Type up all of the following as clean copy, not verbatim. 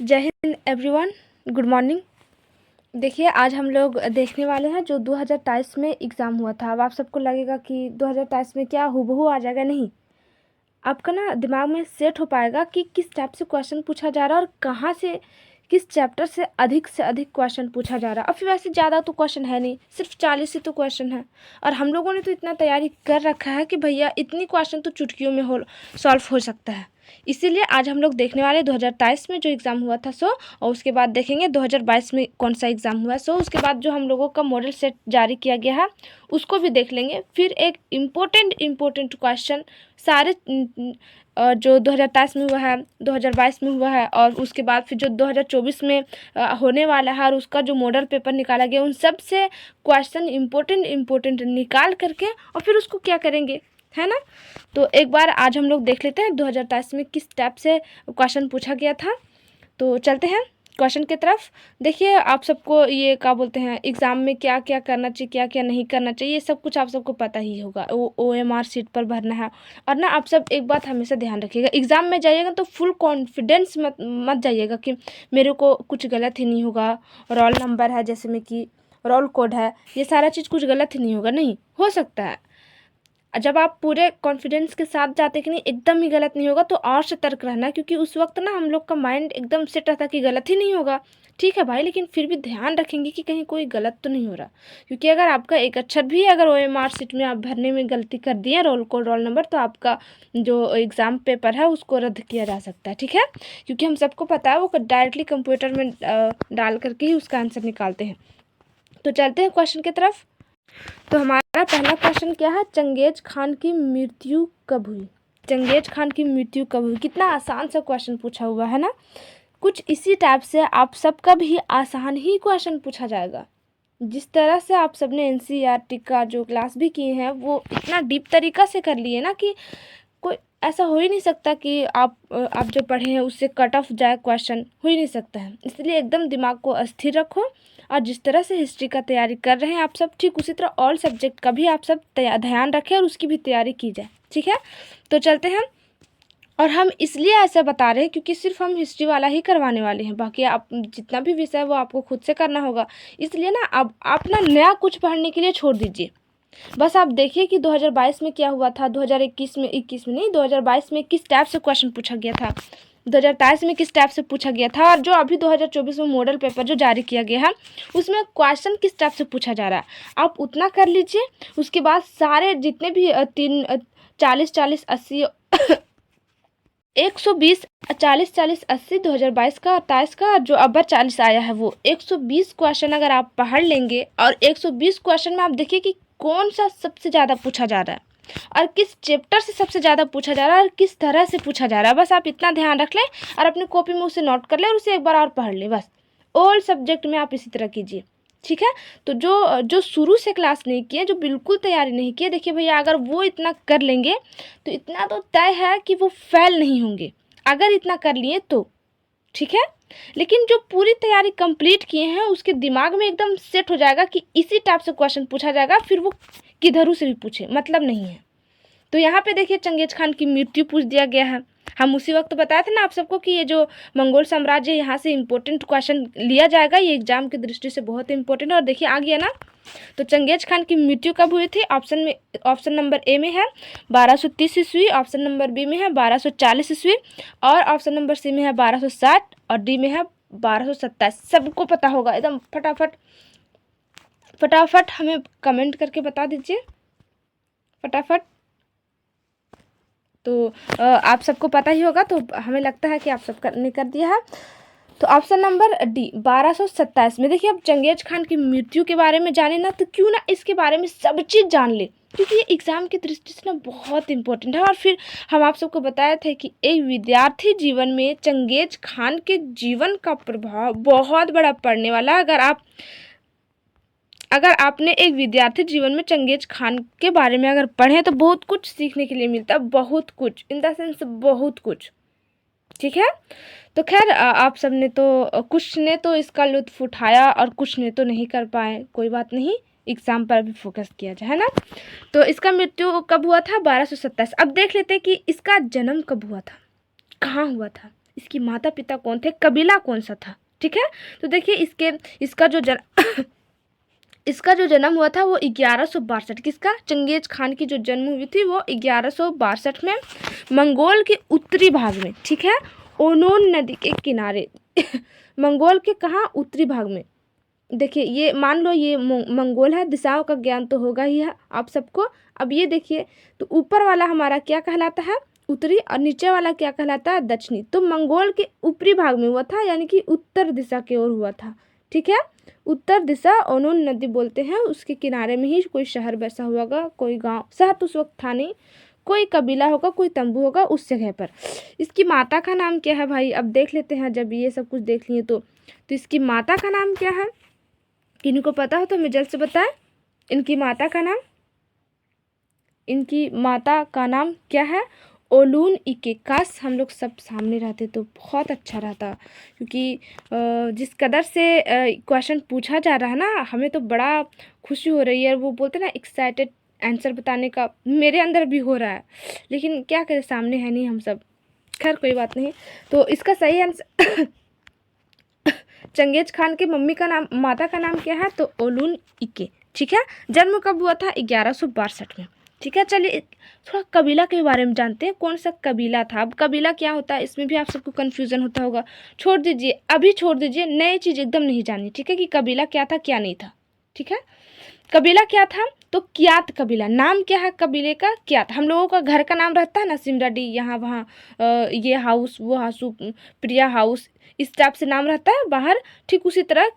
जय Hind everyone, good morning. देखिए, आज हम लोग देखने वाले हैं जो 2023 में एग्ज़ाम हुआ था। अब आप सबको लगेगा कि 2023 में क्या हूबहू आ जाएगा। नहीं, आपका ना दिमाग में सेट हो पाएगा कि किस टाइप से क्वेश्चन पूछा जा रहा है और कहाँ से किस चैप्टर से अधिक क्वेश्चन पूछा जा रहा है। और फिर वैसे ज़्यादा तो क्वेश्चन है नहीं, सिर्फ 40 ही तो क्वेश्चन है। और हम लोगों ने तो इतना तैयारी कर रखा है कि भैया इतनी क्वेश्चन तो चुटकियों में सॉल्व हो सकता है। इसीलिए आज हम लोग देखने वाले 2023 में जो एग्ज़ाम हुआ था सो, और उसके बाद देखेंगे 2022 में कौन सा एग्ज़ाम हुआ सो। उसके बाद जो हम लोगों का मॉडल सेट जारी किया गया है उसको भी देख लेंगे। फिर एक इम्पोर्टेंट क्वेश्चन सारे जो 2023 में हुआ है, 2022 में हुआ है, और उसके बाद फिर जो 2024 में होने वाला है और उसका जो मॉडल पेपर निकाला गया, उन सब से क्वेश्चन इम्पोर्टेंट निकाल करके और फिर उसको क्या करेंगे, है ना। तो एक बार आज हम लोग देख लेते हैं 2023 में किस टाइप से क्वेश्चन पूछा गया था। तो चलते हैं क्वेश्चन की तरफ। देखिए, आप सबको ये क्या बोलते हैं, एग्ज़ाम में क्या क्या करना चाहिए, क्या क्या नहीं करना चाहिए, ये सब कुछ आप सबको पता ही होगा। वो OMR शीट पर भरना है। और ना, आप सब एक बात हमेशा ध्यान रखिएगा, एग्ज़ाम में जाइएगा तो फुल कॉन्फिडेंस मत जाइएगा कि मेरे को कुछ गलत ही नहीं होगा। रोल नंबर है, जैसे में कि रोल कोड है, ये सारा चीज़ कुछ गलत ही नहीं होगा। नहीं हो सकता है। जब आप पूरे कॉन्फिडेंस के साथ जाते कि नहीं एकदम ही गलत नहीं होगा, तो और सतर्क रहना, क्योंकि उस वक्त ना हम लोग का माइंड एकदम सेट रहता कि गलत ही नहीं होगा। ठीक है भाई, लेकिन फिर भी ध्यान रखेंगे कि कहीं कोई गलत तो नहीं हो रहा। क्योंकि अगर आपका एक अक्षर भी अगर OMR शीट में आप भरने में गलती कर दिए, रोल कोड रोल नंबर, तो आपका जो एग्ज़ाम पेपर है उसको रद्द किया जा सकता है। ठीक है, क्योंकि हम सबको पता है वो डायरेक्टली कंप्यूटर में डाल करके ही उसका आंसर निकालते हैं। तो चलते हैं क्वेश्चन की तरफ। तो हमारा पहला क्वेश्चन क्या है, चंगेज खान की मृत्यु कब हुई। चंगेज खान की मृत्यु कब हुई, कितना आसान सा क्वेश्चन पूछा हुआ है ना। कुछ इसी टाइप से आप सबका भी आसान ही क्वेश्चन पूछा जाएगा। जिस तरह से आप सबने NCERT का जो क्लास भी किए हैं वो इतना डीप तरीका से कर लिए ना कि कोई ऐसा हो ही नहीं सकता कि आप जो पढ़े हैं उससे कट ऑफ जाए क्वेश्चन, हो ही नहीं सकता है। इसलिए एकदम दिमाग को अस्थिर रखो, और जिस तरह से हिस्ट्री का तैयारी कर रहे हैं आप सब, ठीक उसी तरह ऑल सब्जेक्ट का भी आप सब ध्यान रखें और उसकी भी तैयारी की जाए। ठीक है, तो चलते हैं। और हम इसलिए ऐसा बता रहे हैं क्योंकि सिर्फ हम हिस्ट्री वाला ही करवाने वाले हैं, बाकी आप जितना भी विषय है वो आपको खुद से करना होगा। इसलिए ना आप ना नया कुछ पढ़ने के लिए छोड़ दीजिए। बस आप देखिए कि 2022 में क्या हुआ था, 2021 में 2022 में किस टाइप से क्वेश्चन पूछा गया था, 2023 में किस टाइप से पूछा गया था, और जो अभी 2024 में मॉडल पेपर जो जारी किया गया है उसमें क्वेश्चन किस टाइप से पूछा जा रहा है, आप उतना कर लीजिए। उसके बाद सारे जितने भी 40 80 120 40 80 2022 का 28 का जो अबर 40 आया है, वो 120 क्वेश्चन अगर आप पढ़ लेंगे, और 120 क्वेश्चन में आप देखिए कि कौन सा सबसे ज़्यादा पूछा जा रहा है और किस चैप्टर से सबसे ज़्यादा पूछा जा रहा है और किस तरह से पूछा जा रहा है। बस आप इतना ध्यान रख लें और अपनी कॉपी में उसे नोट कर लें और उसे एक बार और पढ़ लें। बस ऑल सब्जेक्ट में आप इसी तरह कीजिए। ठीक है, तो जो शुरू से क्लास नहीं किए, जो बिल्कुल तैयारी नहीं किए, देखिए भैया अगर वो इतना कर लेंगे तो इतना तो तय है कि वो फेल नहीं होंगे, अगर इतना कर लिए तो। ठीक है, लेकिन जो पूरी तैयारी कंप्लीट किए हैं उसके दिमाग में एकदम सेट हो जाएगा कि इसी टाइप से क्वेश्चन पूछा जाएगा, फिर वो किधरों से भी पूछे मतलब नहीं है। तो यहाँ पे देखिए चंगेज खान की मृत्यु पूछ दिया गया है। हम उसी वक्त बताए थे ना आप सबको कि ये जो मंगोल साम्राज्य है यहाँ से इम्पोर्टेंट क्वेश्चन लिया जाएगा, ये एग्जाम की दृष्टि से बहुत इंपॉर्टेंट है। और देखिए आ गया ना, तो चंगेज खान की मृत्यु कब हुई थी, ऑप्शन नंबर ए में है 1230 ईस्वी, ऑप्शन नंबर बी में है 1240 ईस्वी, और ऑप्शन नंबर सी में है 1260, और डी में है 1227। सबको पता होगा एकदम। फटाफट हमें कमेंट करके बता दीजिए फटाफट। तो आप सबको पता ही होगा, तो हमें लगता है कि आप सब ने कर दिया है। तो ऑप्शन नंबर डी 1227 में देखिए, अब चंगेज खान की मृत्यु के बारे में जाने ना, तो क्यों ना इसके बारे में सब चीज़ जान ले, क्योंकि ये एग्ज़ाम की दृष्टि से ना बहुत इंपॉर्टेंट है। और फिर हम आप सबको बताए थे कि एक विद्यार्थी जीवन में चंगेज खान के जीवन का प्रभाव बहुत बड़ा पड़ने वाला है। अगर आपने एक विद्यार्थी जीवन में चंगेज खान के बारे में अगर पढ़े तो बहुत कुछ सीखने के लिए मिलता है, बहुत कुछ, इन द सेंस बहुत कुछ। ठीक है, तो खैर आप सब ने तो कुछ ने तो इसका लुत्फ उठाया और कुछ ने तो नहीं कर पाए, कोई बात नहीं, एग्जाम पर भी फोकस किया जाए, है ना। तो इसका मृत्यु कब हुआ था, 1227। अब देख लेते हैं कि इसका जन्म कब हुआ था, कहाँ हुआ था। इसकी माता पिता कौन थे, कबीला कौन सा था। ठीक है, तो देखिए इसका जो जन्म हुआ था वो 1162, किसका, चंगेज खान की जो जन्म हुई थी वो 1162 में मंगोल के उत्तरी भाग में। ठीक है, ओनोन नदी के किनारे मंगोल के कहाँ, उत्तरी भाग में। देखिए ये मान लो ये मंगोल है, दिशाओं का ज्ञान तो होगा ही है आप सबको। अब ये देखिए, तो ऊपर वाला हमारा क्या कहलाता है, उत्तरी, और नीचे वाला क्या कहलाता है, दक्षिणी। तो मंगोल के ऊपरी भाग में हुआ था, यानी कि उत्तर दिशा की ओर हुआ था। ठीक है, उत्तर दिशा ओनोन नदी बोलते हैं, उसके किनारे में ही कोई शहर बसा हुआ होगा, कोई गांव, शहर तो उस वक्त था नहीं, कोई कबीला होगा, कोई तंबू होगा उस जगह पर। इसकी माता का नाम क्या है भाई, अब देख लेते हैं। जब ये सब कुछ देख लिए तो इसकी माता का नाम क्या है, किनको पता हो तो हमें जल्द से बताएं। इनकी माता का नाम क्या है, ओलून इके। काश हम लोग सब सामने रहते तो बहुत अच्छा रहता, क्योंकि जिस कदर से क्वेश्चन पूछा जा रहा है ना, हमें तो बड़ा खुशी हो रही है। वो बोलते ना एक्साइटेड आंसर बताने का, मेरे अंदर भी हो रहा है, लेकिन क्या करें, सामने है नहीं हम सब। खैर कोई बात नहीं। तो इसका सही आंसर चंगेज खान के माता का नाम क्या है, तो ओलून इके। ठीक है, जन्म कब हुआ था, 1162 में। ठीक है, चलिए थोड़ा कबीला के बारे में जानते हैं, कौन सा कबीला था। अब कबीला क्या होता है, इसमें भी आप सबको कन्फ्यूजन होता होगा। छोड़ दीजिए, अभी छोड़ दीजिए, नई चीज़ एकदम नहीं जाननी। ठीक है, कि कबीला क्या था क्या नहीं था। ठीक है, कबीला क्या था, तो कियात कबीला। नाम क्या है कबीले का, कियात। हम लोगों का घर का नाम रहता है ना, सिमराडी, यहाँ वहाँ, ये हाउस, वो हाउस, प्रिया हाउस, इस टाइप से नाम रहता है बाहर। ठीक उसी तरह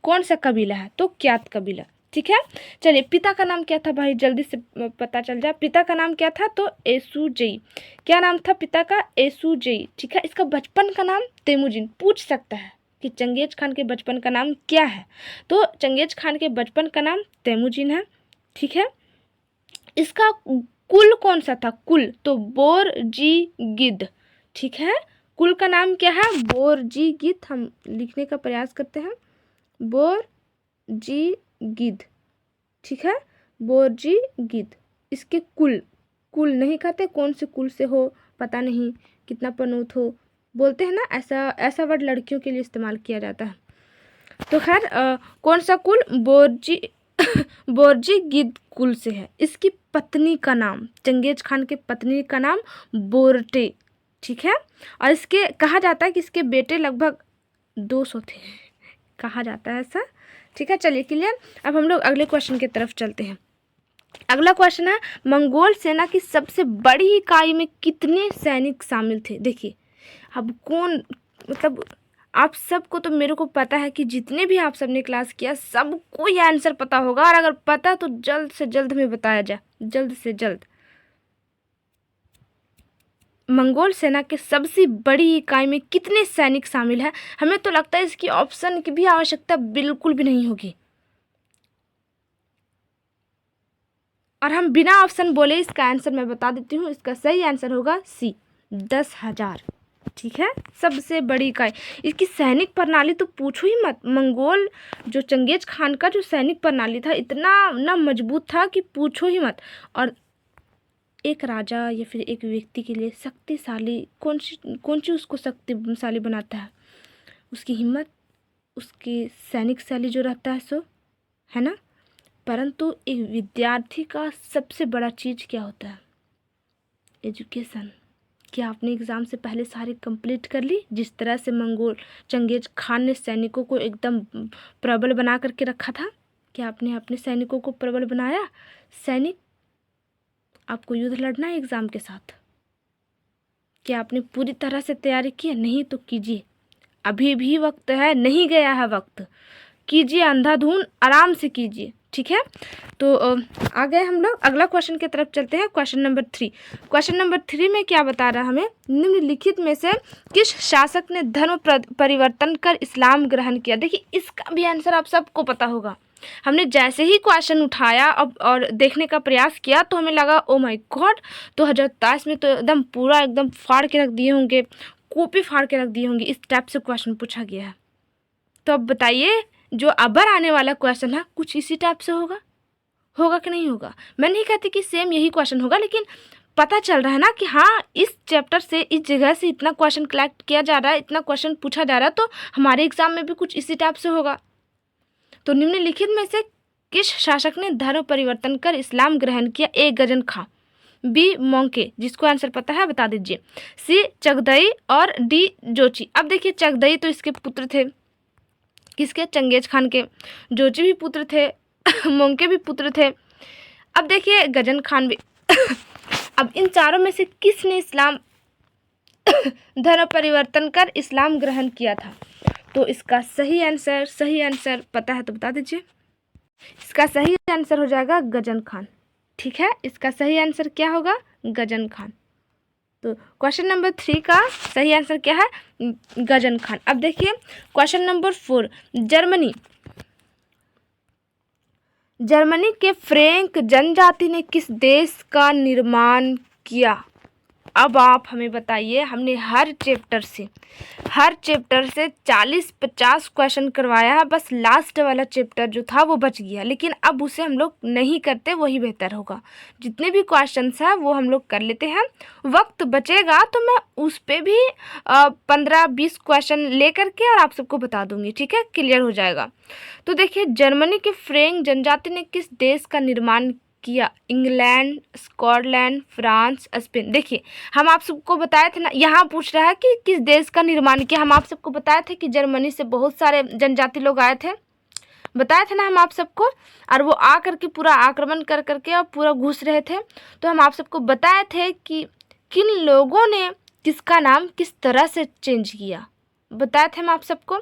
कौन सा कबीला है, तो कियात कबीला। ठीक है, चलिए पिता का नाम क्या था भाई, जल्दी से पता चल जाए। पिता का नाम क्या था, तो एसुजेई। क्या नाम था पिता का, एसुजेई। ठीक है, इसका बचपन का नाम तेमुजिन। पूछ सकता है कि चंगेज खान के बचपन का नाम क्या है, तो चंगेज खान के बचपन का नाम तेमुजिन है। ठीक है, इसका कुल कौन सा था, कुल, तो बोरजीगिद। ठीक है, कुल का नाम क्या है, बोरजीगिद। हम लिखने का प्रयास करते हैं, बोरजीगिद। ठीक है, बोरजीगिद। इसके कुल नहीं कहते, कौन से कुल से हो पता नहीं, कितना पनौत हो, बोलते हैं ना, ऐसा वर्ड लड़कियों के लिए इस्तेमाल किया जाता है। तो खैर कौन सा कुल, बोरजीगिद कुल से है। इसकी पत्नी का नाम, चंगेज खान के पत्नी का नाम बोरटे। ठीक है, और इसके कहा जाता है कि इसके बेटे लगभग 200 थे, कहा जाता है ऐसा। ठीक है, चलिए क्लियर। अब हम लोग अगले क्वेश्चन की तरफ चलते हैं। अगला क्वेश्चन है, मंगोल सेना की सबसे बड़ी इकाई में कितने सैनिक शामिल थे। देखिए अब कौन, मतलब आप सबको तो, मेरे को पता है कि जितने भी आप सबने क्लास किया सबको ये आंसर पता होगा, और अगर पता तो जल्द से जल्द में बताया जाए, जल्द से जल्द। मंगोल सेना के सबसे बड़ी इकाई में कितने सैनिक शामिल हैं। हमें तो लगता है इसकी ऑप्शन की भी आवश्यकता बिल्कुल भी नहीं होगी, और हम बिना ऑप्शन बोले इसका आंसर मैं बता देती हूँ। इसका सही आंसर होगा सी, 10,000। ठीक है, सबसे बड़ी इकाई। इसकी सैनिक प्रणाली तो पूछो ही मत। मंगोल जो चंगेज खान का जो सैनिक प्रणाली था, इतना ना मजबूत था कि पूछो ही मत। और एक राजा या फिर एक व्यक्ति के लिए शक्तिशाली कौन सी उसको शक्तिशाली बनाता है, उसकी हिम्मत, उसकी सैनिक शैली जो रहता है, सो है ना। परंतु एक विद्यार्थी का सबसे बड़ा चीज़ क्या होता है, एजुकेशन। क्या आपने एग्ज़ाम से पहले सारी कंप्लीट कर ली, जिस तरह से मंगोल चंगेज खान ने सैनिकों को एकदम प्रबल बना करके रखा था। क्या आपने अपने सैनिकों को प्रबल बनाया। सैनिक, आपको युद्ध लड़ना है एग्ज़ाम के साथ, क्या आपने पूरी तरह से तैयारी की है, नहीं तो कीजिए, अभी भी वक्त है, नहीं गया है वक्त, कीजिए अंधाधुन, आराम से कीजिए। ठीक है, तो आ गए हम लोग अगला क्वेश्चन की तरफ चलते हैं। Question number 3। क्वेश्चन नंबर 3 में क्या बता रहा है हमें, निम्नलिखित में से किस शासक ने धर्म परिवर्तन कर इस्लाम ग्रहण किया। देखिए इसका भी आंसर आप सबको पता होगा। हमने जैसे ही क्वेश्चन उठाया अब और देखने का प्रयास किया तो हमें लगा ओ माय गॉड, 2023 में तो एकदम पूरा एकदम फाड़ के रख दिए होंगे, कॉपी फाड़ के रख दिए होंगे, इस टाइप से क्वेश्चन पूछा गया है। तो अब बताइए जो अबर आने वाला क्वेश्चन है कुछ इसी टाइप से होगा कि नहीं होगा। मैं नहीं कहती कि सेम यही क्वेश्चन होगा, लेकिन पता चल रहा है ना कि हाँ इस चैप्टर से इस जगह से इतना क्वेश्चन कलेक्ट किया जा रहा है, इतना क्वेश्चन पूछा जा रहा है, तो हमारे एग्जाम में भी कुछ इसी टाइप से होगा। तो निम्नलिखित में से किस शासक ने धर्म परिवर्तन कर इस्लाम ग्रहण किया? ए गजन खां, बी मोंके, जिसको आंसर पता है बता दीजिए, सी चगदई और डी जोची। अब देखिए चगदई तो इसके पुत्र थे, किसके? चंगेज खान के। जोची भी पुत्र थे मोंके भी पुत्र थे। अब देखिए गजन खान भी अब इन चारों में से किसने इस्लाम धर्म परिवर्तन कर इस्लाम ग्रहण किया था? तो इसका सही आंसर पता है तो बता दीजिए। इसका सही आंसर हो जाएगा गजन खान। ठीक है, इसका सही आंसर क्या होगा? गजन खान। तो क्वेश्चन नंबर 3 का सही आंसर क्या है? गजन खान। अब देखिए क्वेश्चन नंबर 4, जर्मनी के फ्रेंक जनजाति ने किस देश का निर्माण किया? अब आप हमें बताइए, हमने हर चैप्टर से 40-50 क्वेश्चन करवाया है, बस लास्ट वाला चैप्टर जो था वो बच गया, लेकिन अब उसे हम लोग नहीं करते, वही बेहतर होगा। जितने भी क्वेश्चंस हैं वो हम लोग कर लेते हैं, वक्त बचेगा तो मैं उस पर भी 15-20 क्वेश्चन ले करके और आप सबको बता दूंगी। ठीक है, क्लियर हो जाएगा। तो देखिए जर्मनी के फ्रेंक जनजाति ने किस देश का निर्माण किया? England, Scotland, France, Spain. देखिए हम आप सबको बताए थे ना, यहाँ पूछ रहा है कि किस देश का निर्माण किया। हम आप सबको बताए थे कि जर्मनी से बहुत सारे जनजाति लोग आए थे, बताए थे ना हम आप सबको, और वो आ करके पूरा आक्रमण कर करके और पूरा घुस रहे थे। तो हम आप सबको बताए थे कि किन लोगों ने किसका नाम किस तरह से चेंज किया, बताए थे हम आप सबको।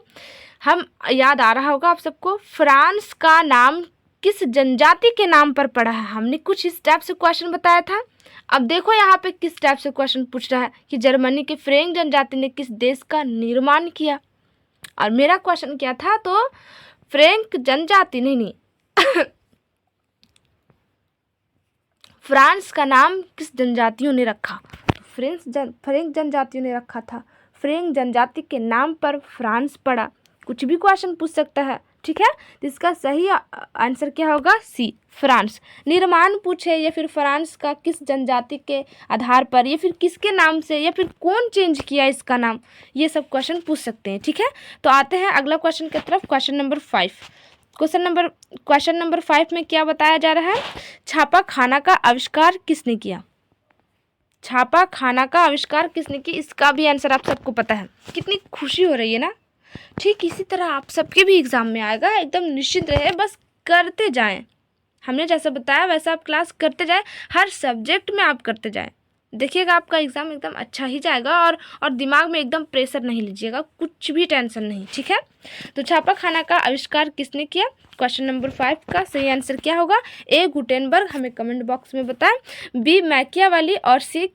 हम याद आ रहा होगा आप सबको, फ्रांस का नाम किस जनजाति के नाम पर पड़ा है? हमने कुछ इस टाइप से क्वेश्चन बताया था। अब देखो यहाँ पे किस टाइप से क्वेश्चन पूछ रहा है कि जर्मनी के फ्रेंक जनजाति ने किस देश का निर्माण किया, और मेरा क्वेश्चन क्या था? तो फ्रेंक जनजाति नहीं फ्रांस का नाम किस जनजातियों ने रखा? तो फ्रेंक जनजातियों ने रखा था। फ्रेंक जनजाति के नाम पर फ्रांस पड़ा। कुछ भी क्वेश्चन पूछ सकता है। ठीक है, तो इसका सही आंसर क्या होगा? सी, फ्रांस। निर्माण पूछे या फिर फ्रांस का किस जनजाति के आधार पर, या फिर किसके नाम से, या फिर कौन चेंज किया इसका नाम, ये सब क्वेश्चन पूछ सकते हैं। ठीक है, तो आते हैं अगला क्वेश्चन की तरफ। Question number 5। क्वेश्चन नंबर 5 में क्या बताया जा रहा है? छापा खाना का आविष्कार किसने किया? छापा खाना का आविष्कार किसने किया? इसका भी आंसर आप सबको पता है। कितनी खुशी हो रही है ना। ठीक इसी तरह आप सबके भी एग्जाम में आएगा, एकदम निश्चिंत रहे, बस करते जाएं। हमने जैसा बताया वैसा आप क्लास करते जाएं, हर सब्जेक्ट में आप करते जाएं, देखिएगा आपका एग्जाम एकदम अच्छा ही जाएगा। और दिमाग में एकदम प्रेशर नहीं लीजिएगा, कुछ भी टेंशन नहीं। ठीक है, तो छापा खाना का आविष्कार किसने किया? क्वेश्चन नंबर 5 का सही आंसर क्या होगा? ए गुटेनबर्ग, हमें कमेंट बॉक्स में बताएं। बी मैकियावेली और सी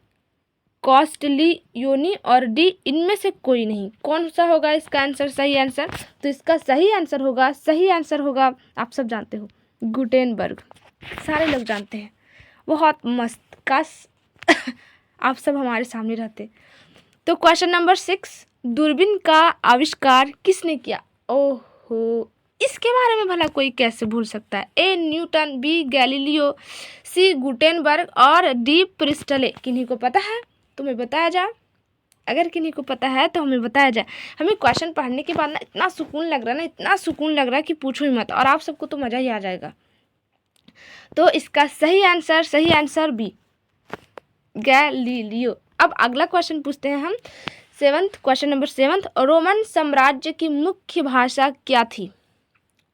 कॉस्टलियोनी और डी इनमें से कोई नहीं। कौन सा होगा इसका आंसर? सही आंसर, तो इसका सही आंसर होगा आप सब जानते हो, गुटेनबर्ग। सारे लोग जानते हैं, बहुत मस्त। काश आप सब हमारे सामने रहते। तो क्वेश्चन नंबर 6, दूरबीन का आविष्कार किसने किया? ओहो, इसके बारे में भला कोई कैसे भूल सकता है? A Newton, B Galileo, C Gutenberg और डी प्रिस्टले। किन्हीं को पता है? तुम्हें बताया जाए। अगर किन्हीं को पता है तो हमें बताया जाए। हमें क्वेश्चन पढ़ने के बाद ना इतना सुकून लग रहा है कि पूछो ही मत, और आप सबको तो मज़ा ही आ जाएगा। तो इसका सही आंसर बी, गैलीलियो। अब अगला क्वेश्चन पूछते हैं हम, क्वेश्चन नंबर 7। रोमन साम्राज्य की मुख्य भाषा क्या थी?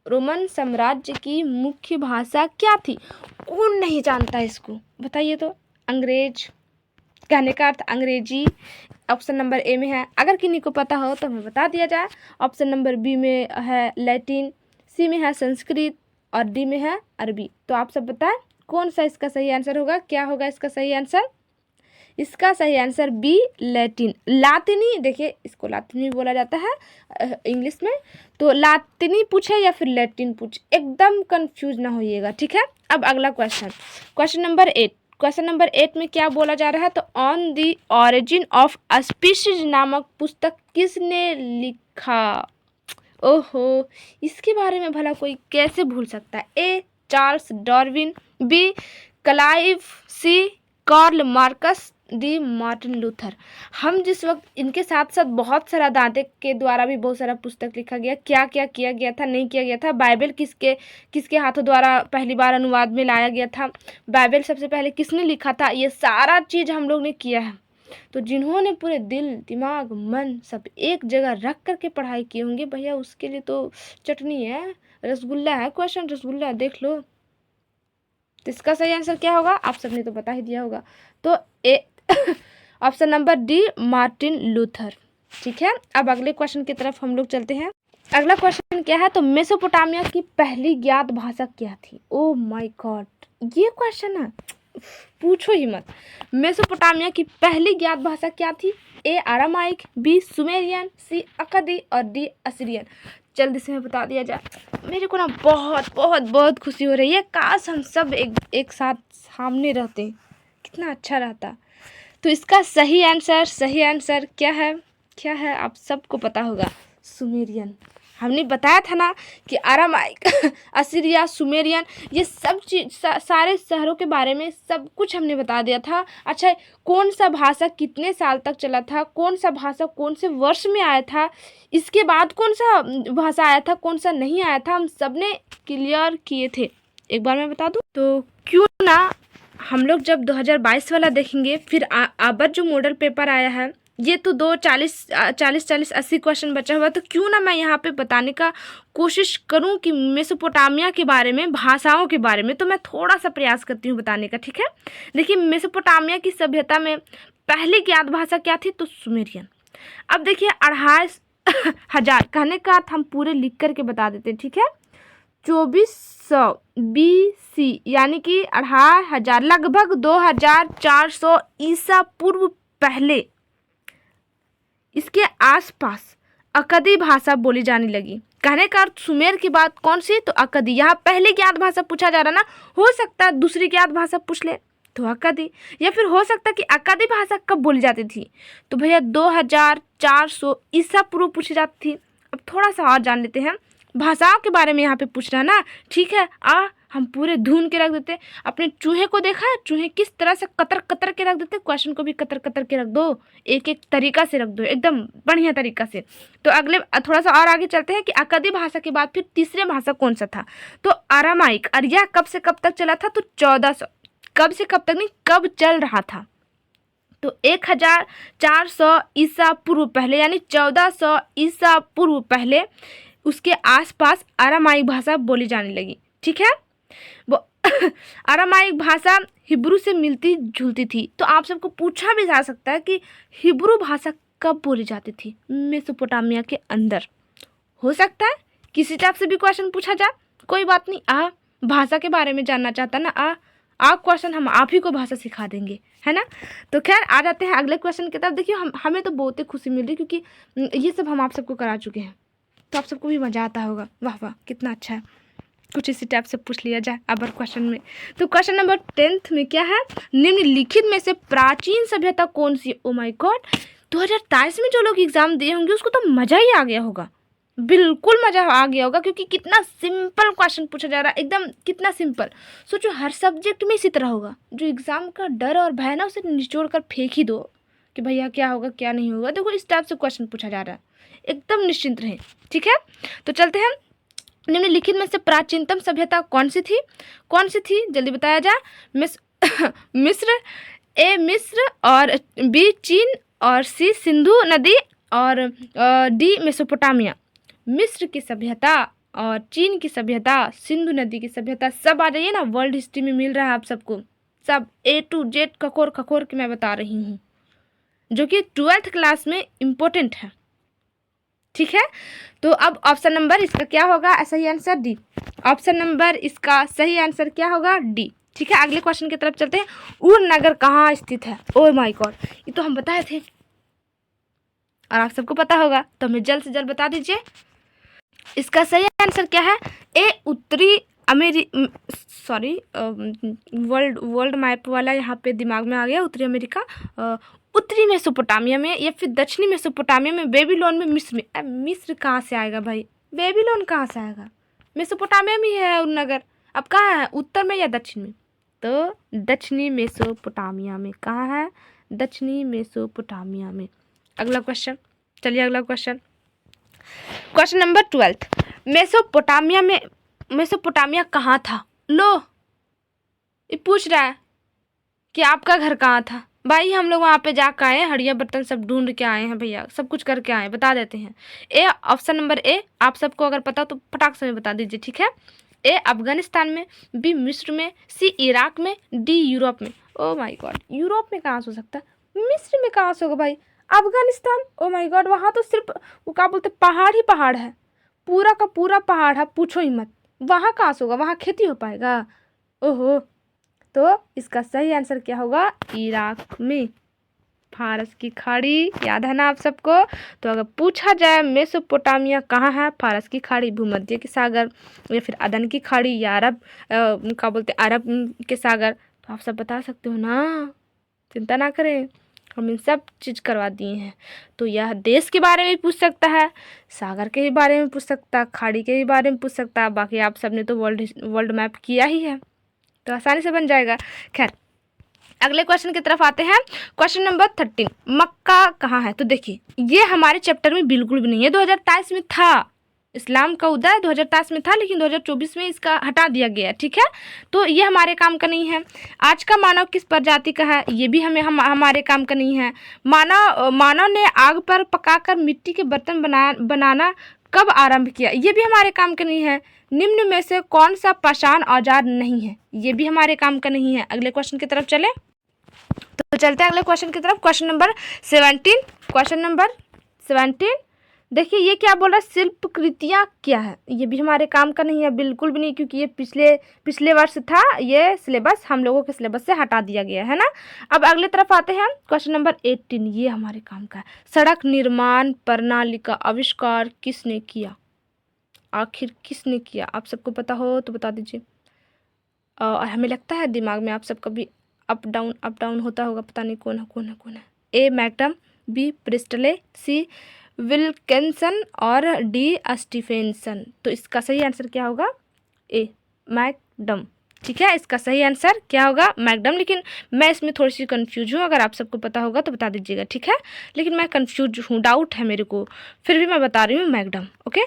रोमन साम्राज्य की मुख्य भाषा क्या थी? कौन नहीं जानता इसको, बताइए तो। अंग्रेज, कहने का अर्थ अंग्रेजी, ऑप्शन नंबर ए में है। अगर किन्हीं को पता हो तो हमें बता दिया जाए। ऑप्शन नंबर बी में है लैटिन, सी में है संस्कृत और डी में है अरबी। तो आप सब बताएं कौन सा इसका सही आंसर होगा? क्या होगा इसका सही आंसर? इसका सही आंसर बी, लैटिन। लातिनी, देखिए इसको लातिनी बोला जाता है इंग्लिश में। तो लातिनी पूछे या फिर लैटिन पूछे, एकदम कंफ्यूज ना होइएगा। ठीक है, अब अगला क्वेश्चन नंबर 8 में क्या बोला जा रहा है? तो on the origin of species नामक पुस्तक किसने लिखा? ओहो, इसके बारे में भला कोई कैसे भूल सकता है? A Charles Darwin, B Clive, C Karl Marx D Martin Luther. हम जिस वक्त इनके साथ साथ बहुत सारा दांते के द्वारा भी बहुत सारा पुस्तक लिखा गया, क्या क्या किया गया था, नहीं किया गया था। बाइबल किसके किसके हाथों द्वारा पहली बार अनुवाद में लाया गया था, बाइबल सबसे पहले किसने लिखा था, ये सारा चीज़ हम लोग ने किया है। तो जिन्होंने पूरे दिल दिमाग मन सब एक जगह रख करके पढ़ाई किए होंगे भैया, उसके लिए तो चटनी है, रसगुल्ला है, क्वेश्चन रसगुल्ला, देख लो। तो इसका सही आंसर क्या होगा, आप सबने तो बता ही दिया होगा। तो option number D Martin Luther. ठीक है, अब अगले क्वेश्चन की तरफ हम लोग चलते हैं। अगला क्वेश्चन क्या है, तो मेसोपोटामिया की पहली ज्ञात भाषा क्या थी। ओ माय गॉड, ये क्वेश्चन है, पूछो ही मत। मेसोपोटामिया की पहली ज्ञात भाषा क्या थी। ए अरामाइक, बी सुमेरियन, सी अकदी और डी असीरियन। जल्दी से मैं बता दिया जाए। मेरे को ना बहुत बहुत बहुत खुशी हो रही है, काश हम सब एक साथ सामने रहते, कितना अच्छा रहता। तो इसका सही आंसर क्या है आप सबको पता होगा, सुमेरियन। हमने बताया था ना कि अरामाइक असीरिया सुमेरियन ये सब चीज सारे शहरों के बारे में सब कुछ हमने बता दिया था। अच्छा, कौन सा भाषा कितने साल तक चला था, कौन सा भाषा कौन से वर्ष में आया था, इसके बाद कौन सा भाषा आया था, कौन सा नहीं आया था, हम सब ने क्लियर किए थे। एक बार मैं बता दूं, तो क्यों ना हम लोग जब 2022 वाला देखेंगे, फिर अब जो मॉडल पेपर आया है, ये तो 40-80 क्वेश्चन बचा हुआ, तो क्यों ना मैं यहाँ पे बताने का कोशिश करूँ कि मेसोपोटामिया के बारे में, भाषाओं के बारे में, तो मैं थोड़ा सा प्रयास करती हूँ बताने का। ठीक है, देखिए मेसोपोटामिया की सभ्यता में पहली ज्ञात भाषा क्या थी, तो सुमेरियन। अब देखिए 2500 कहने का अर्थ हम पूरे लिख करके बता देते हैं। ठीक है, 2400 BC यानी कि 2500, लगभग 2400 ईसा पूर्व पहले इसके आसपास अकदी भाषा बोली जाने लगी। कहने का अर्थ सुमेर की बात कौन सी, तो अकदी। यहाँ पहली ज्ञात भाषा पूछा जा रहा ना, हो सकता है दूसरी ज्ञात भाषा पूछ ले तो अकदी, या फिर हो सकता है कि अकदी भाषा कब बोली जाती थी, तो भैया 2400 ईसा पूर्व पूछी जाती थी। अब थोड़ा सा और जान लेते हैं, भाषाओं के बारे में यहाँ पे पूछ रहा है ना। ठीक है, हम पूरे ढूंढ के रख देते। अपने चूहे को देखा है, चूहे किस तरह से कतर कतर के रख देते, क्वेश्चन को भी कतर कतर के रख दो, एक एक तरीका से रख दो, एकदम बढ़िया तरीका से। तो अगले थोड़ा सा और आगे चलते हैं कि अकदी भाषा के बाद फिर तीसरे भाषा कौन सा था, तो अरामाइक। और यह कब से कब तक चला था, तो 1400, कब से कब तक नहीं, कब चल रहा था, तो 1400 ईसा पूर्व पहले, यानी 1400 ईसा पूर्व पहले उसके आसपास अरामाइक भाषा बोली जाने लगी। ठीक है, वो अरामाइक भाषा हिब्रू से मिलती जुलती थी। तो आप सबको पूछा भी जा सकता है कि हिब्रू भाषा कब बोली जाती थी मेसोपोटामिया के अंदर। हो सकता है किसी टाइप से भी क्वेश्चन पूछा जाए, कोई बात नहीं। भाषा के बारे में जानना चाहता ना, आप क्वेश्चन हम आप ही को भाषा सिखा देंगे, है ना। तो खैर आ जाते हैं अगले क्वेश्चन की तरफ। देखिए हमें तो बहुत ही खुशी मिल रही, क्योंकि ये सब हम आप सबको करा चुके हैं, तो आप सबको भी मज़ा आता होगा। वाह वाह, कितना अच्छा है, कुछ इसी टाइप से पूछ लिया जाए अब क्वेश्चन में। तो क्वेश्चन नंबर 10 में क्या है, निम्नलिखित में से प्राचीन सभ्यता कौन सी। ओ माय गॉड, 2023 में जो लोग एग्जाम दिए होंगे उसको तो मज़ा ही आ गया होगा, बिल्कुल मज़ा आ गया होगा, क्योंकि कितना सिंपल क्वेश्चन पूछा जा रहा है, एकदम कितना सिंपल। सोचो हर सब्जेक्ट में इसी तरह होगा, जो एग्ज़ाम का डर और भय ना, उसे निचोड़ कर फेंक ही दो कि भैया क्या होगा क्या नहीं होगा। देखो इस टाइप से क्वेश्चन पूछा जा रहा है, एकदम निश्चिंत रहें। ठीक है, तो चलते हैं। निम्नलिखित में से प्राचीनतम सभ्यता कौन सी थी, जल्दी बताया जाए। मिस्र, ए मिस्र, और बी चीन, और सी सिंधु नदी, और डी मेसोपोटामिया। मिस्र की सभ्यता और चीन की सभ्यता, सिंधु नदी की सभ्यता, सब आ जाइए ना, वर्ल्ड हिस्ट्री में मिल रहा है आप सबको, सब A to Z खखोर खखोर के मैं बता रही हूँ, जो कि 12th क्लास में इम्पोर्टेंट है। ठीक है, तो अब ऑप्शन नंबर इसका क्या होगा, सही आंसर डी। ऑप्शन नंबर इसका सही आंसर क्या होगा, डी। ठीक है, अगले क्वेश्चन की तरफ चलते हैं। उर नगर कहाँ स्थित है। ओ माय गॉड, ये तो हम बताए थे और आप सबको पता होगा, तो हमें जल्द से जल्द बता दीजिए। इसका सही आंसर क्या है, ए उत्तरी वर्ल्ड मैप वाला यहाँ पे दिमाग में आ गया, उत्तरी अमेरिका, उत्तरी मेसोपोटामिया में, या फिर दक्षिणी मेसोपोटामिया में, बेबीलोन में, मिस्र में। मिस्र कहाँ से आएगा भाई, बेबीलोन कहाँ से आएगा, मेसोपोटामिया में है उन नगर। अब कहाँ है, उत्तर में या दक्षिण में, तो दक्षिणी मेसोपोटामिया में। कहाँ है? दक्षिणी मेसोपोटामिया में। अगला क्वेश्चन, चलिए अगला क्वेश्चन, क्वेश्चन नंबर 12। मेसोपोटामिया कहाँ था? लो, ये पूछ रहा है कि आपका घर कहाँ था। भाई हम लोग वहाँ पे जाकर आए, हड़िया बर्तन सब ढूंढ के आए हैं भैया, सब कुछ करके आए, बता देते हैं। ए, ऑप्शन नंबर ए, आप सबको अगर पता तो फटाक से बता दीजिए, ठीक है। ए अफगानिस्तान में, बी मिस्र में, सी इराक में, डी यूरोप में। ओ माय गॉड, यूरोप में कहाँ से हो सकता है? मिस्र में कहाँ से होगा भाई? अफगानिस्तान, ओ माय गॉड, वहाँ तो सिर्फ वो क्या बोलते, पहाड़ ही पहाड़ है, पूरा का पूरा पहाड़ है, पूछो ही मत। वहाँ कहाँ से होगा? वहाँ खेती हो पाएगा? ओहो, तो इसका सही आंसर क्या होगा? इराक में, फारस की खाड़ी, याद है ना आप सबको। तो अगर पूछा जाए मेसोपोटामिया कहाँ है, फारस की खाड़ी, भूमध्य के सागर, या फिर अदन की खाड़ी, या अरब क्या बोलते अरब के सागर, तो आप सब बता सकते हो ना, चिंता ना करें, हम इन सब चीज़ करवा दिए हैं। तो यह देश के बारे में पूछ सकता है, सागर के भी बारे में पूछ सकता है, खाड़ी के भी बारे में पूछ सकता है। बाकी आप सबने तो वर्ल्ड मैप किया ही है, तो आसानी से बन जाएगा। खैर, अगले क्वेश्चन की तरफ आते हैं। क्वेश्चन नंबर 13, मक्का कहाँ है? तो देखिए, ये हमारे चैप्टर में बिल्कुल भी नहीं है। 2023 में था, इस्लाम का उदय 2023 में था, लेकिन 2024 में इसका हटा दिया गया, ठीक है। तो ये हमारे काम का नहीं है। आज का मानव किस प्रजाति का है? ये भी हमारे काम का नहीं है। मानव ने आग पर पकाकर मिट्टी के बर्तन बनाना कब आरंभ किया? ये भी हमारे काम का नहीं है। निम्न में से कौन सा पाषाण औजार नहीं है? ये भी हमारे काम का नहीं है। अगले क्वेश्चन की तरफ चले, तो चलते हैं अगले क्वेश्चन की तरफ। क्वेश्चन नंबर 17, देखिए ये क्या बोल रहा है, शिल्प कृतियाँ क्या है? ये भी हमारे काम का नहीं है, बिल्कुल भी नहीं, क्योंकि ये पिछले वर्ष था, ये सिलेबस हम लोगों के सिलेबस से हटा दिया गया है ना। अब अगले तरफ आते हैं, क्वेश्चन नंबर 18, ये हमारे काम का है। सड़क निर्माण प्रणाली का आविष्कार किसने किया? आखिर किसने किया? आप सबको पता हो तो बता दीजिए। और हमें लगता है दिमाग में आप सबका भी अप डाउन होता होगा, पता नहीं कौन है। ए मैकडम, बी प्रिस्टले, सी विल्किंसन और डी स्टीफेंसन। तो इसका सही आंसर क्या होगा? ए मैकडम, ठीक है। इसका सही आंसर क्या होगा? मैकडम। लेकिन मैं इसमें थोड़ी सी कंफ्यूज हूँ, अगर आप सबको पता होगा तो बता दीजिएगा, ठीक है। लेकिन मैं कंफ्यूज हूँ, डाउट है मेरे को, फिर भी मैं बता रही हूँ मैकडम, ओके।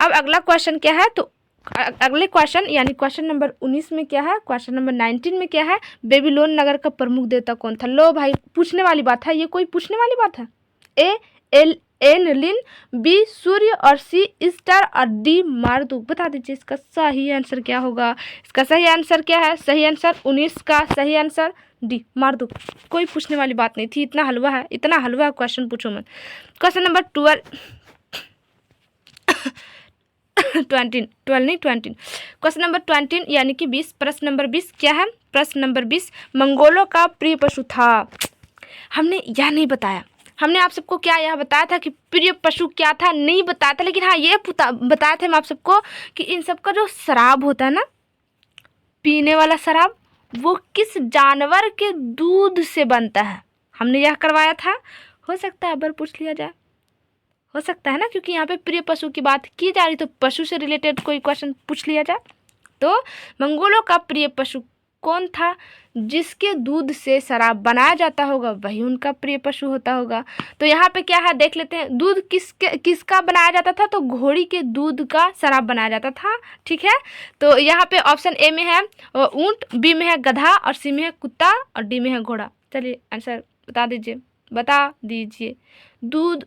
अब अगला क्वेश्चन क्या है, तो अगले क्वेश्चन यानी क्वेश्चन नंबर 19 में क्या है, क्वेश्चन नंबर 19 में क्या है, बेबीलोन नगर का प्रमुख देवता कौन था? लो भाई, पूछने वाली बात है, ये कोई पूछने वाली बात है। ए एनलिन, बी सूर्य और सी ईस्टर और डी मार्दुक। बता दीजिए इसका सही आंसर क्या होगा? इसका सही आंसर क्या है? सही आंसर 19 का सही आंसर डी मार्दुक। कोई पूछने वाली बात नहीं थी, इतना हलवा है, इतना हलवा क्वेश्चन पूछो मत। क्वेश्चन नंबर 20 क्वेश्चन नंबर 20 यानी कि 20, प्रश्न नंबर 20 क्या है? प्रश्न नंबर 20, मंगोलों का प्रिय पशु था। हमने यह नहीं बताया, हमने आप सबको क्या यह बताया था कि प्रिय पशु क्या था? नहीं बताया था, लेकिन हाँ ये बताया था हम आप सबको कि इन सबका जो शराब होता है ना, पीने वाला शराब, वो किस जानवर के दूध से बनता है, हमने यह करवाया था। हो सकता है अबर पूछ लिया जाए, हो सकता है ना, क्योंकि यहाँ पे प्रिय पशु की बात की जा रही, तो पशु से रिलेटेड कोई क्वेश्चन पूछ लिया जाए। तो मंगोलों का प्रिय पशु कौन था? जिसके दूध से शराब बनाया जाता होगा वही उनका प्रिय पशु होता होगा। तो यहाँ पे क्या है देख लेते हैं, दूध किसका बनाया जाता था? तो घोड़ी के दूध का शराब बनाया जाता था, ठीक है। तो यहाँ पे ऑप्शन ए में है ऊंट, बी में है गधा और सी में है कुत्ता और डी में है घोड़ा। चलिए आंसर बता दीजिए। दूध,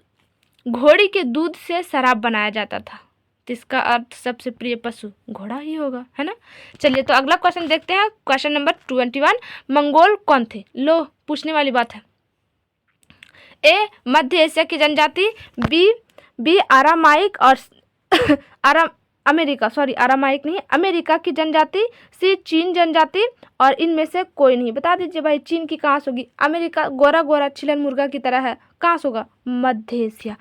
घोड़ी के दूध से शराब बनाया जाता था, जिसका अर्थ सबसे प्रिय पशु घोड़ा ही होगा, है ना। चलिए तो अगला क्वेश्चन देखते हैं, क्वेश्चन नंबर 21, मंगोल कौन थे? लो, पूछने वाली बात है। ए मध्य एशिया की जनजाति, बी आरामाइक और आरामाइक नहीं, अमेरिका की जनजाति, सी चीन जनजाति और इनमें से कोई नहीं। बता दीजिए भाई, चीन की कहाँ से होगी? अमेरिका गोरा छिलन मुर्गा की तरह है, कहाँ से होगा? मध्य एशिया।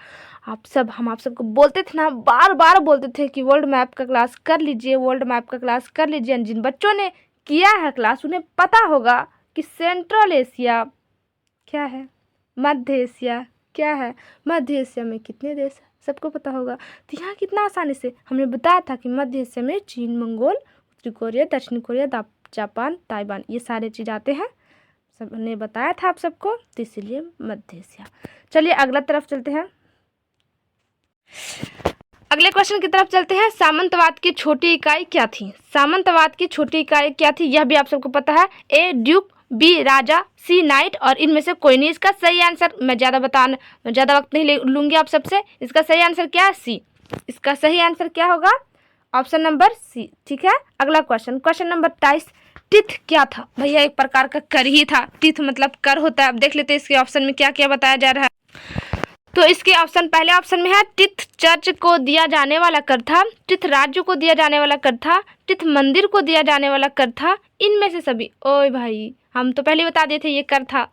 हम आप सबको बोलते थे ना, बार बोलते थे कि वर्ल्ड मैप का क्लास कर लीजिए। जिन बच्चों ने किया है क्लास उन्हें पता होगा कि सेंट्रल एशिया क्या है, मध्य एशिया क्या है, मध्य एशिया में कितने देश हैं, सबको पता होगा। तो यहाँ कितना आसानी से हमने बताया था कि मध्य एशिया में चीन, मंगोल, उत्तरी कोरिया, दक्षिण कोरिया, जापान, ताइवान, ये सारे चीज़ आते हैं, सबने बताया था आप सबको, तो इसीलिए मध्य एशिया। चलिए अगला तरफ चलते हैं, अगले क्वेश्चन की तरफ चलते हैं। सामंतवाद की छोटी इकाई क्या थी? सामंतवाद की छोटी इकाई क्या थी, यह भी आप सबको पता है। ए ड्यूक, बी राजा, सी नाइट और इनमें से कोई नहीं। इसका सही आंसर मैं ज़्यादा वक्त नहीं लूंगी आप सबसे। इसका सही आंसर क्या है? सी। इसका सही आंसर क्या होगा? Option number C. ठीक है, अगला क्वेश्चन, क्वेश्चन नंबर 23। टिथ क्या था? भैया एक प्रकार का कर ही था। टिथ मतलब कर होता है। अब देख लेते हैं इसके ऑप्शन में क्या क्या बताया जा रहा है। तो इसके ऑप्शन, पहले ऑप्शन में है टिथ चर्च को दिया जाने वाला कर था, टिथ राज्य को दिया जाने वाला कर था, टिथ मंदिर को दिया जाने वाला कर था, इनमें से सभी। ओए भाई, हम तो पहले बता दिए थे ये कर था,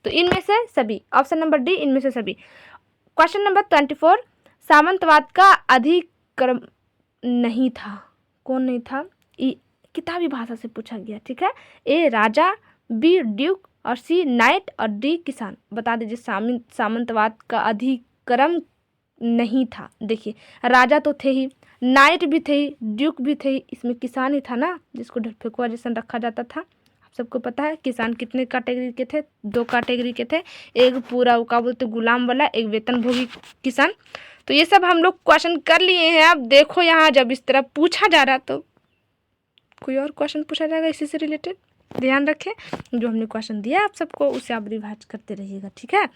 तो इनमें से सभी, ऑप्शन नंबर डी, इनमें से सभी। Question number 24। सामंतवाद का अधिक्रम नहीं था। कौन नहीं था? किताबी भाषा से पूछा गया। ठीक है, ए राजा, बी ड्यूक और सी नाइट और डी किसान। बता दीजिए सामंतवाद का अधिक्रम नहीं था। देखिए राजा तो थे ही, नाइट भी थे ही, ड्यूक भी थे ही, इसमें किसान ही था ना, जिसको ढठफेकुआ जैसा रखा जाता था। आप सबको पता है किसान कितने कैटेगरी के थे? 2 कैटेगरी के थे, एक पूरा क्या बोलते गुलाम वाला, एक वेतनभोगी किसान। तो ये सब हम लोग क्वेश्चन कर लिए हैं। अब देखो यहाँ जब इस तरह पूछा जा रहा तो कोई और क्वेश्चन पूछा जाएगा इसी से रिलेटेड, ध्यान रखें। जो हमने क्वेश्चन दिया आप सबको उसे आप रिवाइज करते रहिएगा। ठीक है,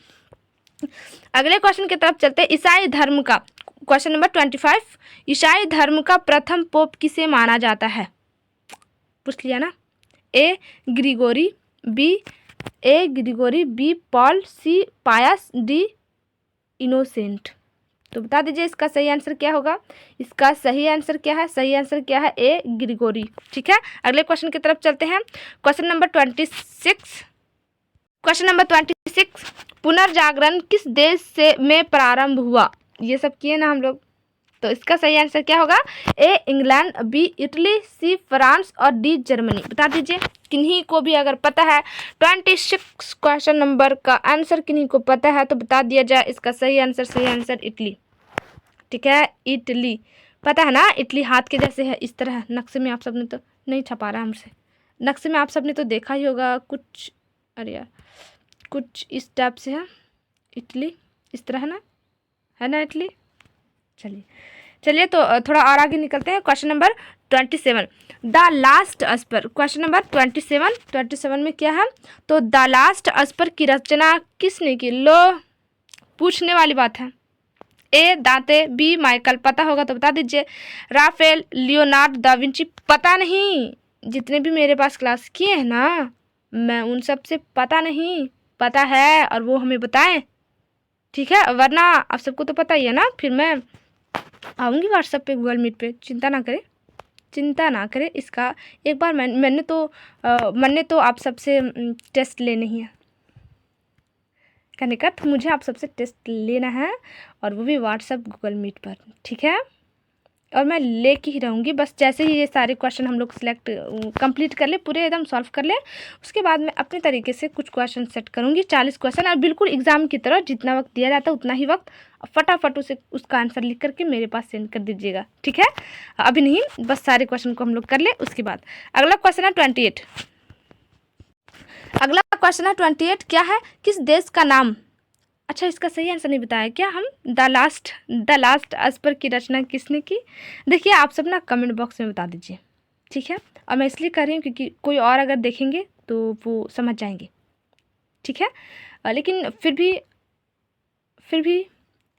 अगले क्वेश्चन की तरफ चलते हैं। ईसाई धर्म का, क्वेश्चन नंबर 25। ईसाई धर्म का प्रथम पोप किसे माना जाता है? पूछ लिया ना। ए ग्रिगोरी, बी पॉल, सी पायस, डी इनोसेंट। तो बता दीजिए इसका सही आंसर क्या होगा? इसका सही आंसर क्या है? सही आंसर क्या है? ए ग्रिगोरी। ठीक है, अगले क्वेश्चन की तरफ चलते हैं। Question number 26। Question number 26। पुनर्जागरण किस देश में प्रारंभ हुआ? ये सब किए ना हम लोग, तो इसका सही आंसर क्या होगा? A England, B Italy, C France और डी जर्मनी। बता दीजिए किन्हीं को भी अगर पता है 26 क्वेश्चन नंबर का आंसर किन्हीं को पता है तो बता दिया जाए। इसका सही आंसर इटली। ठीक है, इटली पता है ना, इटली हाथ के जैसे है, इस तरह नक्शे में। आप सबने तो नहीं छपा रहा हमसे, नक्शे में आप सबने तो देखा ही होगा कुछ। अरे यार, कुछ इस टाइप से है इटली, इस तरह है ना इटली। चलिए तो थोड़ा और आगे निकलते हैं। Question number 27। द लास्ट अस्पर। क्वेश्चन नंबर 27 में क्या है? तो द लास्ट अस्पर की रचना किसने की? लो, पूछने वाली बात है। ए दांते, बी माइकल, पता होगा तो बता दीजिए। राफेल, लियोनार्ड दा विंची, पता नहीं। जितने भी मेरे पास क्लास किए हैं ना, मैं उन सब से पता नहीं, पता है और वो हमें बताएं। ठीक है, वरना आप सबको तो पता ही है ना, फिर मैं आऊँगी व्हाट्सएप पे, गूगल मीट पे। चिंता ना करें इसका। एक बार मैंने तो आप सबसे टेस्ट लेनी है, कहने का तो मुझे आप सबसे टेस्ट लेना है, और वो भी व्हाट्सएप गूगल मीट पर। ठीक है, और मैं लेके ही रहूँगी। बस जैसे ही ये सारे क्वेश्चन हम लोग सिलेक्ट कंप्लीट कर ले, पूरे एकदम सॉल्व कर ले, उसके बाद मैं अपने तरीके से कुछ क्वेश्चन सेट करूँगी, 40 क्वेश्चन। और बिल्कुल एग्जाम की तरह जितना वक्त दिया जाता है उतना ही वक्त फटाफट उसका आंसर लिख करके मेरे पास सेंड कर दीजिएगा। ठीक है, अभी नहीं, बस सारे क्वेश्चन को हम लोग कर ले उसके बाद। अगला क्वेश्चन है 28। अगला क्वेश्चन है 28। क्या है? किस देश का नाम? अच्छा, इसका सही आंसर नहीं बताया क्या हम? द लास्ट अस्पर की रचना किसने की? देखिए आप सब ना कमेंट बॉक्स में बता दीजिए। ठीक है, और मैं इसलिए कर रही हूँ क्योंकि कोई और अगर देखेंगे तो वो समझ जाएंगे। ठीक है, लेकिन फिर भी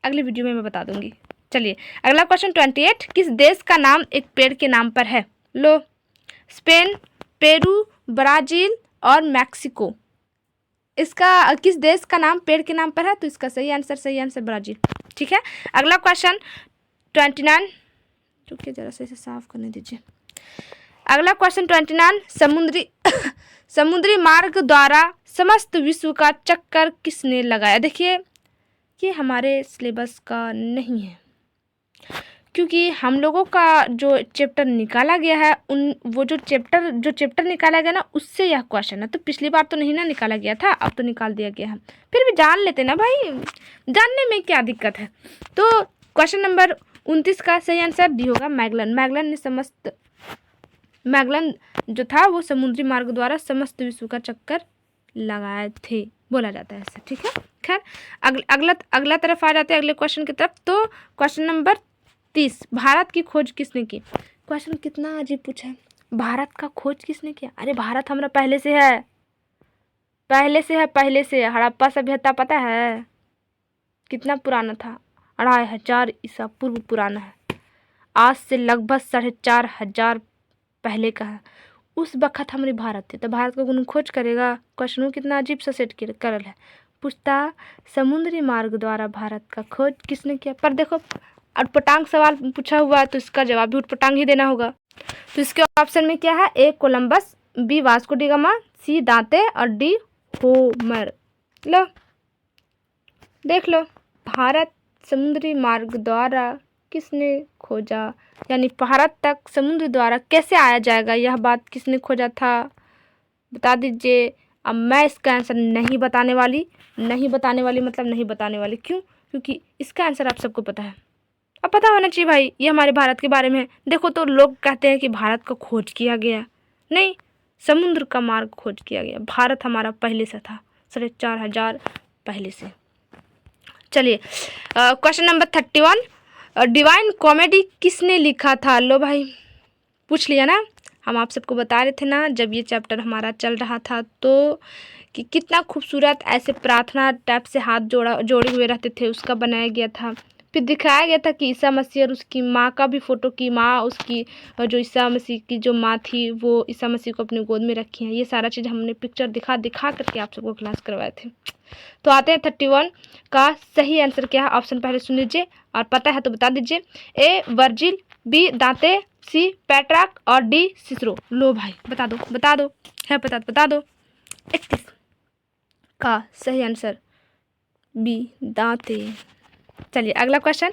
अगले वीडियो में मैं बता दूंगी। चलिए अगला क्वेश्चन 28। किस देश का नाम एक पेड़ के नाम पर है? लो, स्पेन, पेरू, ब्राज़ील और मैक्सिको। इसका किस देश का नाम पेड़ के नाम पर है? तो इसका सही आंसर ब्राज़ील। ठीक है, अगला क्वेश्चन 29। रुकिए जरा से इसे साफ करने दीजिए। अगला क्वेश्चन 29। समुद्री मार्ग द्वारा समस्त विश्व का चक्कर किसने लगाया? देखिए ये हमारे सिलेबस का नहीं है, क्योंकि हम लोगों का जो चैप्टर निकाला गया है वो जो चैप्टर निकाला गया ना, उससे यह क्वेश्चन है। तो पिछली बार तो नहीं ना निकाला गया था, अब तो निकाल दिया गया है। फिर भी जान लेते ना भाई, जानने में क्या दिक्कत है। तो क्वेश्चन नंबर 29 का सही आंसर डी होगा, मैगलन। मैगलन जो था वो समुद्री मार्ग द्वारा समस्त विश्व का चक्कर लगाए थे, बोला जाता है ऐसा। ठीक है, खैर अगला तरफ आ जाते हैं, अगले क्वेश्चन की तरफ। तो क्वेश्चन नंबर 30, भारत की खोज किसने की? क्वेश्चन कितना अजीब पूछा है, भारत का खोज किसने किया? अरे भारत हमारा पहले से है, पहले से हड़प्पा सभ्यता पता है कितना पुराना था? 2500 ईसा पूर्व पुराना है, आज से लगभग 4500 पहले का है। उस वक्त हमारी भारत थी, तो भारत को कौन खोज करेगा? क्वेश्चन कितना अजीब सा सेट करल है। पूछता समुद्री मार्ग द्वारा भारत का खोज किसने किया? पर देखो अटपटांग सवाल पूछा हुआ है तो इसका जवाब भी उटपटांग ही देना होगा। तो इसके ऑप्शन में क्या है? A Columbus, B Vasco da Gama, C Dante और डी होमर। लो देख लो, भारत समुद्री मार्ग द्वारा किसने खोजा, यानी भारत तक समुद्र द्वारा कैसे आया जाएगा, यह बात किसने खोजा था? बता दीजिए। अब मैं इसका आंसर नहीं बताने वाली मतलब नहीं बताने वाली। क्यों? क्योंकि इसका आंसर आप सबको पता है। अब पता होना चाहिए भाई, ये हमारे भारत के बारे में है। देखो तो लोग कहते हैं कि भारत का खोज किया गया, नहीं, समुद्र का मार्ग खोज किया गया। भारत हमारा पहले से था, 4500 पहले से। चलिए क्वेश्चन नंबर 31, डिवाइन कॉमेडी किसने लिखा था? लो भाई पूछ लिया ना, हम आप सबको बता रहे थे ना जब ये चैप्टर हमारा चल रहा था तो कि कितना खूबसूरत ऐसे प्रार्थना टाइप से हाथ जोड़े हुए रहते थे, उसका बनाया गया था। फिर दिखाया गया था कि ईसा मसीह और उसकी माँ का भी फोटो, की माँ उसकी जो ईसा मसीह की जो माँ थी वो ईसा मसीह को अपनी गोद में रखी है। ये सारा चीज़ हमने पिक्चर दिखा करके आप सबको क्लास करवाए थे। तो आते हैं 31 का सही आंसर क्या है? ऑप्शन पहले सुन लीजिए और पता है तो बता दीजिए। ए वर्जिल, बी दांते, सी पेट्राक और डी सिसरो। लो भाई बता दो है पता तो बता दो। 31 का सही आंसर बी दांते। चलिए अगला क्वेश्चन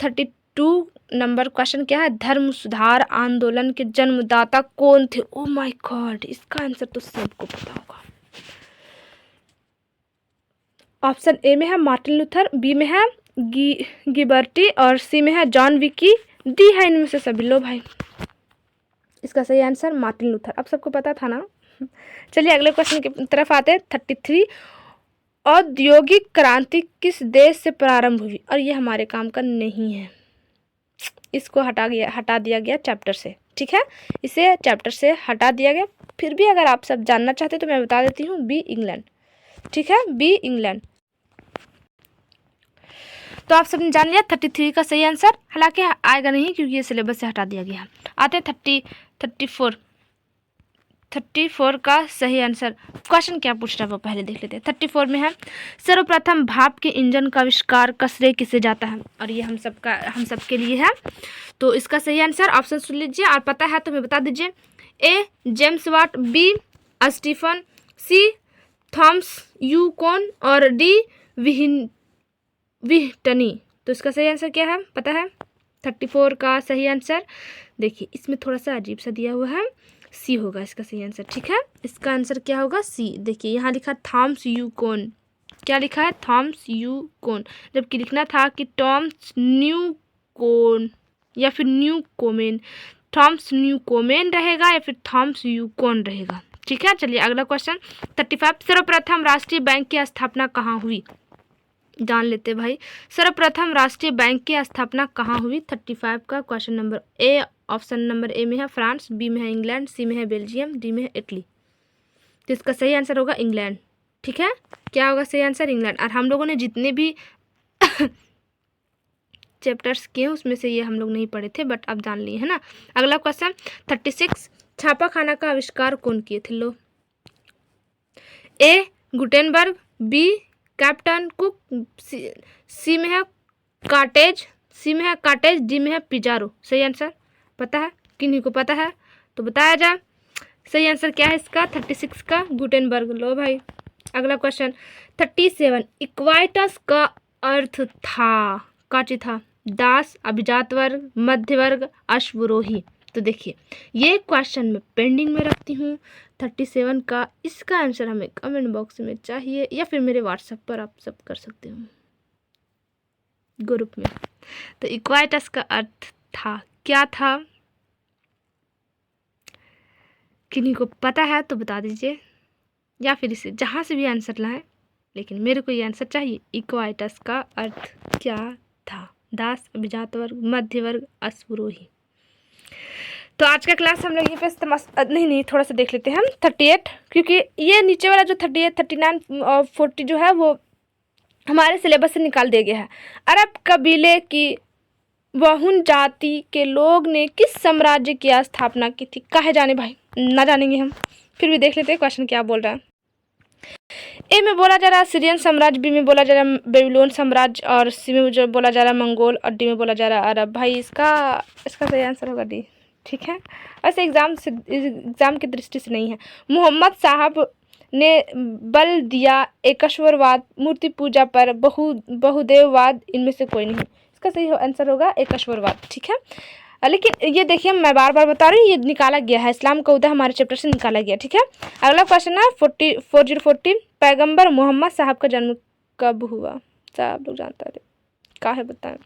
32 नंबर क्वेश्चन क्या है? धर्म सुधार आंदोलन के जन्मदाता कौन थे? ओ माय गॉड, इसका आंसर तो सबको पता होगा। ऑप्शन ए में है मार्टिन लूथर, बी में है गिबर्टी और सी में है जॉन विकी, डी है इनमें से सभी। लो भाई इसका सही आंसर मार्टिन लूथर। अब सबको पता था ना। चलिए अगले क्वेश्चन की तरफ आते हैं 33, औद्योगिक क्रांति किस देश से प्रारंभ हुई? और ये हमारे काम का नहीं है, इसको हटा दिया गया चैप्टर से। ठीक है, इसे चैप्टर से हटा दिया गया। फिर भी अगर आप सब जानना चाहते तो मैं बता देती हूँ, बी इंग्लैंड। ठीक है, बी इंग्लैंड। तो आप सबने जान लिया 33 का सही आंसर, हालांकि आएगा नहीं क्योंकि ये सिलेबस से हटा दिया गया। आते हैं 34 का सही आंसर। क्वेश्चन क्या पूछ रहा है वो पहले देख लेते हैं। 34 में है सर्वप्रथम भाप के इंजन का आविष्कार का श्रेय किसे जाता है? और ये हम सबके लिए है। तो इसका सही आंसर ऑप्शन सुन लीजिए और पता है तो मैं बता दीजिए। ए जेम्स वाट, बी स्टीफन, सी थॉमस यूकोन और डी विहटनी। तो इसका सही आंसर क्या है पता है? 34 का सही आंसर देखिए, इसमें थोड़ा सा अजीब सा दिया हुआ है, सी होगा इसका सही आंसर। ठीक है, इसका आंसर क्या होगा? सी। देखिए यहाँ लिखा थॉमस यूकोन, क्या लिखा है? थॉमस यूकोन, जबकि लिखना था कि टॉम्स न्यूकोन या फिर न्यूकोमेन। थॉमस न्यूकोमेन रहेगा या फिर थॉमस यूकोन रहेगा। ठीक है, चलिए अगला क्वेश्चन 35, सर्वप्रथम राष्ट्रीय बैंक की स्थापना कहाँ हुई? जान लेते भाई, सर्वप्रथम राष्ट्रीय बैंक की स्थापना कहाँ हुई? 35 का question number A, option number A में है फ्रांस, बी में है इंग्लैंड, सी में है बेल्जियम, डी में है इटली। तो इसका सही आंसर होगा इंग्लैंड। ठीक है, क्या होगा सही आंसर? इंग्लैंड। और हम लोगों ने जितने भी चैप्टर्स किए उसमें से ये हम लोग नहीं पढ़े थे, बट अब जान लिए है ना। अगला क्वेश्चन 36, छापा खाना का आविष्कार कौन किए थे? लो, ए गुटेनबर्ग, बी कैप्टन कुक, सी में है कार्टेज, डी में है पिजारो। सही आंसर पता है? किन्हीं को पता है तो बताया जाए। सही आंसर क्या है इसका? 36 का गुटेनबर्ग। लो भाई अगला क्वेश्चन 37, इक्वाइटस का अर्थ था था दास, अभिजात वर्ग, मध्य वर्ग, अश्वरोही। तो देखिए ये क्वेश्चन मैं पेंडिंग में रखती हूँ 37 का। इसका आंसर हमें कमेंट बॉक्स में चाहिए या फिर मेरे व्हाट्सएप पर आप सब कर सकते हो ग्रुप में। तो इक्वाइटस का अर्थ था, क्या था? किन्हीं को पता है तो बता दीजिए, या फिर इसे जहाँ से भी आंसर लाएं, लेकिन मेरे को ये आंसर चाहिए। इक्वाइटस का अर्थ क्या था? दास, अभिजात वर्ग, मध्य वर्ग, अस्पृश्य। तो आज का क्लास हम लोग यहीं पे नहीं थोड़ा सा देख लेते हैं हम 38, क्योंकि ये नीचे वाला जो 38, 39 और 40 जो है वो हमारे सिलेबस से निकाल दिया गया है। अरब कबीले की वहुन जाति के लोग ने किस साम्राज्य की स्थापना की थी? कहे जाने भाई, ना जानेंगे हम, फिर भी देख लेते हैं क्वेश्चन क्या बोल रहा है। ए में बोला जा रहा है सीरियन साम्राज्य, बी में बोला जा रहा है बेबीलोन साम्राज्य, और सी में जो बोला जा रहा है मंगोल, और डी में बोला जा रहा है अरब। भाई इसका सही आंसर होगा डी, ठीक है। ऐसे एग्जाम की दृष्टि से नहीं है। मोहम्मद साहब ने बल दिया एकश्वरवाद, मूर्ति पूजा पर, बहुदेववाद, इनमें से कोई नहीं। इसका सही आंसर होगा एकश्वरवाद, ठीक है। लेकिन ये देखिए मैं बार बार बता रही हूँ, ये निकाला गया है, इस्लाम का उदय हमारे चैप्टर से निकाला गया, ठीक है। अगला क्वेश्चन है 4014, पैगंबर मोहम्मद साहब का जन्म कब हुआ? सब लोग जानते हैं, काहे बताएं।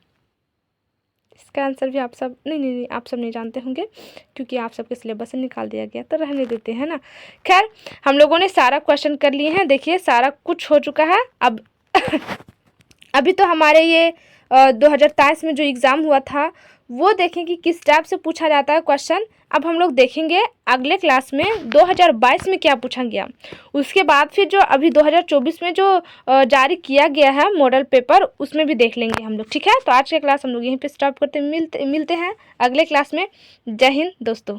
इसका आंसर भी आप सब नहीं आप सब नहीं जानते होंगे, क्योंकि आप सबके सिलेबस से निकाल दिया गया, तो रहने देते हैं ना। खैर हम लोगों ने सारा क्वेश्चन कर लिए हैं, देखिए सारा कुछ हो चुका है। अब अभी तो हमारे ये 2023 में जो एग्ज़ाम हुआ था वो देखें कि किस टाइप से पूछा जाता है क्वेश्चन। अब हम लोग देखेंगे अगले क्लास में 2022 में क्या पूछा गया, उसके बाद फिर जो अभी 2024 में जो जारी किया गया है मॉडल पेपर, उसमें भी देख लेंगे हम लोग, ठीक है। तो आज का क्लास हम लोग यहीं पे स्टॉप करते मिलते हैं अगले क्लास में। जय हिंद दोस्तों।